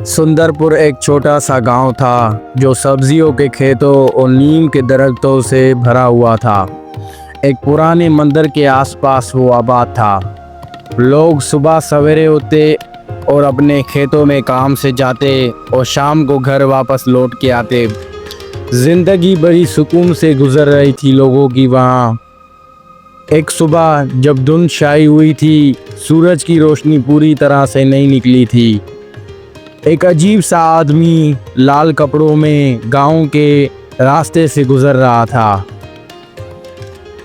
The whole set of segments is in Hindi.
सुंदरपुर एक छोटा सा गांव था जो सब्जियों के खेतों और नीम के दरख्तों से भरा हुआ था। एक पुराने मंदिर के आसपास वो आबाद था। लोग सुबह सवेरे उठते और अपने खेतों में काम से जाते और शाम को घर वापस लौट के आते। जिंदगी बड़ी सुकून से गुजर रही थी लोगों की वहाँ। एक सुबह जब धुंध छाई हुई थी, सूरज की रोशनी पूरी तरह से नहीं निकली थी। एक अजीब सा आदमी लाल कपड़ों में गांव के रास्ते से गुजर रहा था।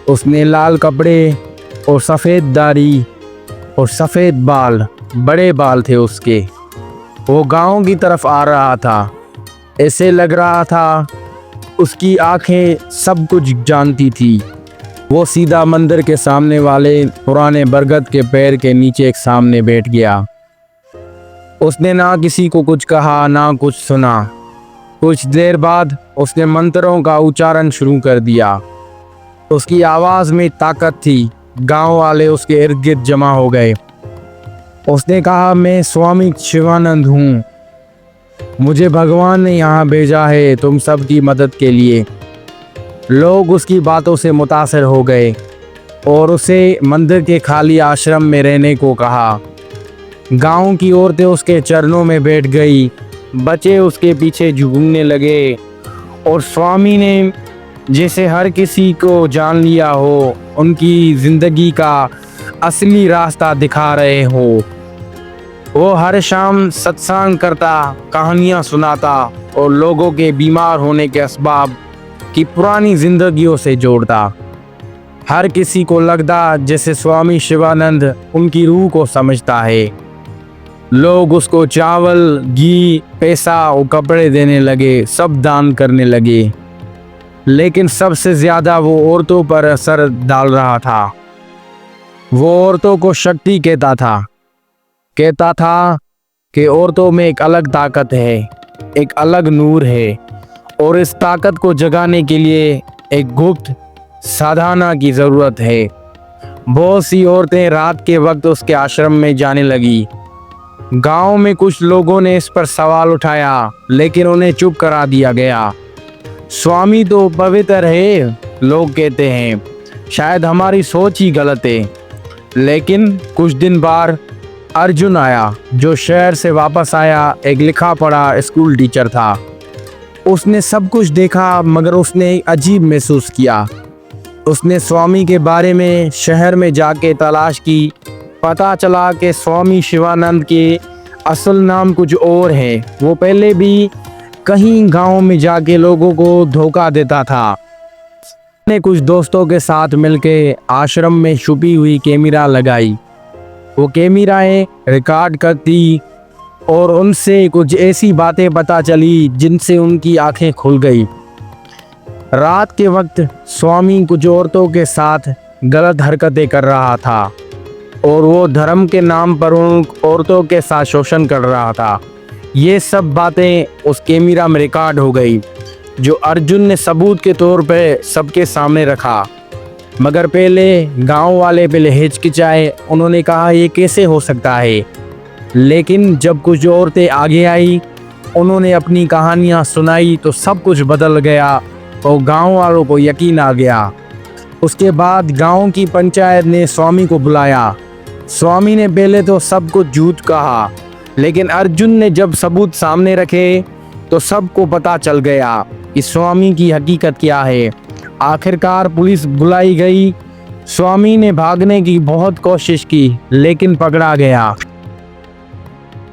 उसने लाल कपड़े और सफ़ेद दाढ़ी और सफ़ेद बाल, बड़े बाल थे उसके। वो गांव की तरफ आ रहा था। ऐसे लग रहा था उसकी आंखें सब कुछ जानती थी। वो सीधा मंदिर के सामने वाले पुराने बरगद के पेड़ के नीचे एक सामने बैठ गया। उसने ना किसी को कुछ कहा ना कुछ सुना। कुछ देर बाद उसने मंत्रों का उच्चारण शुरू कर दिया। उसकी आवाज़ में ताकत थी। गांव वाले उसके इर्द गिर्द जमा हो गए। उसने कहा, मैं स्वामी शिवानंद हूँ। मुझे भगवान ने यहाँ भेजा है तुम सब की मदद के लिए। लोग उसकी बातों से मुतासिर हो गए और उसे मंदिर के खाली आश्रम में रहने को कहा। गांव की औरतें उसके चरणों में बैठ गई। बच्चे उसके पीछे झूमने लगे और स्वामी ने जैसे हर किसी को जान लिया हो, उनकी ज़िंदगी का असली रास्ता दिखा रहे हो। वो हर शाम सत्संग करता, कहानियाँ सुनाता और लोगों के बीमार होने के असबाब की पुरानी जिंदगियों से जोड़ता। हर किसी को लगता जैसे स्वामी शिवानंद उनकी रूह को समझता है। लोग उसको चावल, घी, पैसा और कपड़े देने लगे, सब दान करने लगे। लेकिन सबसे ज़्यादा वो औरतों पर असर डाल रहा था। वो औरतों को शक्ति कहता था कि औरतों में एक अलग ताकत है, एक अलग नूर है और इस ताकत को जगाने के लिए एक गुप्त साधना की ज़रूरत है। बहुत सी औरतें रात के वक्त उसके आश्रम में जाने लगी। गांव में कुछ लोगों ने इस पर सवाल उठाया, लेकिन उन्हें चुप करा दिया गया। स्वामी तो पवित्र है, लोग कहते हैं, शायद हमारी सोच ही गलत है। लेकिन कुछ दिन बाद अर्जुन आया, जो शहर से वापस आया, एक लिखा पढ़ा स्कूल टीचर था। उसने सब कुछ देखा, मगर उसने अजीब महसूस किया। उसने स्वामी के बारे में शहर में जाके तलाश की। पता चला कि स्वामी शिवानंद के असल नाम कुछ और है। वो पहले भी कहीं गांव में जाके लोगों को धोखा देता था। उसने कुछ दोस्तों के साथ मिलके आश्रम में छुपी हुई कैमरा लगाई। वो कैमराएं रिकॉर्ड करती और उनसे कुछ ऐसी बातें पता चली जिनसे उनकी आंखें खुल गई। रात के वक्त स्वामी कुछ औरतों के साथ गलत हरकतें कर रहा था और वो धर्म के नाम पर उन औरतों के साथ शोषण कर रहा था। ये सब बातें उस कैमरा में रिकॉर्ड हो गई, जो अर्जुन ने सबूत के तौर पे सबके सामने रखा। मगर गांव वाले पहले हिचकिचाए। उन्होंने कहा, ये कैसे हो सकता है। लेकिन जब कुछ औरतें आगे आई, उन्होंने अपनी कहानियाँ सुनाई तो सब कुछ बदल गया और गांव वालों को यकीन आ गया। उसके बाद गांव की पंचायत ने स्वामी को बुलाया। स्वामी ने पहले तो सब कुछ झूठ कहा, लेकिन अर्जुन ने जब सबूत सामने रखे तो सबको पता चल गया कि स्वामी की हकीकत क्या है। आखिरकार पुलिस बुलाई गई। स्वामी ने भागने की बहुत कोशिश की, लेकिन पकड़ा गया।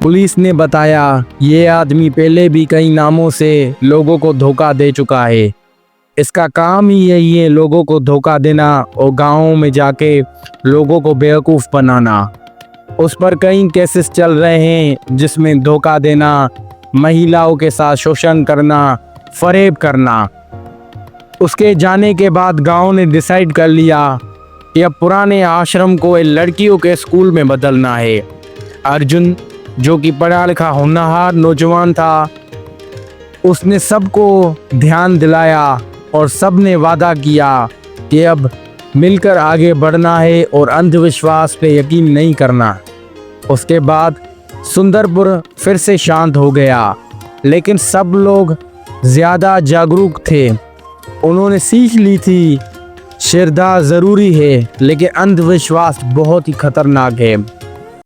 पुलिस ने बताया, ये आदमी पहले भी कई नामों से लोगों को धोखा दे चुका है। इसका काम ही यही है, लोगों को धोखा देना और गाँवों में जाके लोगों को बेवकूफ़ बनाना। उस पर कई केसेस चल रहे हैं जिसमें धोखा देना, महिलाओं के साथ शोषण करना, फरेब करना। उसके जाने के बाद गांव ने डिसाइड कर लिया कि अब पुराने आश्रम को लड़कियों के स्कूल में बदलना है। अर्जुन, जो कि पढ़ा लिखा होनहार नौजवान था, उसने सबको ध्यान दिलाया और सब ने वादा किया कि अब मिलकर आगे बढ़ना है और अंधविश्वास पे यकीन नहीं करना। उसके बाद सुंदरपुर फिर से शांत हो गया, लेकिन सब लोग ज़्यादा जागरूक थे। उन्होंने सीख ली थी श्रद्धा ज़रूरी है, लेकिन अंधविश्वास बहुत ही खतरनाक है।